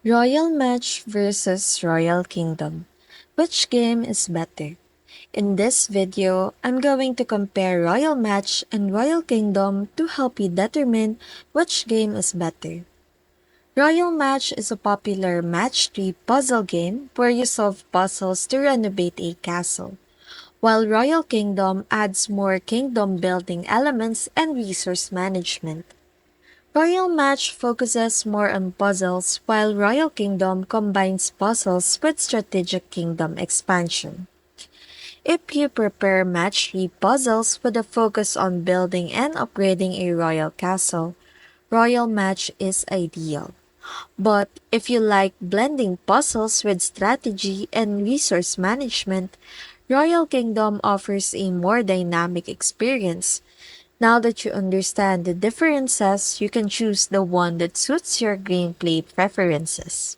Royal Match versus Royal Kingdom. Which game is better? In this video, I'm going to compare Royal Match and Royal Kingdom to help you determine which game is better. Royal Match is a popular match 3 puzzle game where you solve puzzles to renovate a castle, while Royal Kingdom adds more kingdom building elements and resource management. Royal Match focuses more on puzzles, while Royal Kingdom combines puzzles with strategic kingdom expansion. If you prepare match 3 puzzles with a focus on building and upgrading a royal castle, Royal Match is ideal. But if you like blending puzzles with strategy and resource management, Royal Kingdom offers a more dynamic experience. Now that you understand the differences, you can choose the one that suits your gameplay preferences.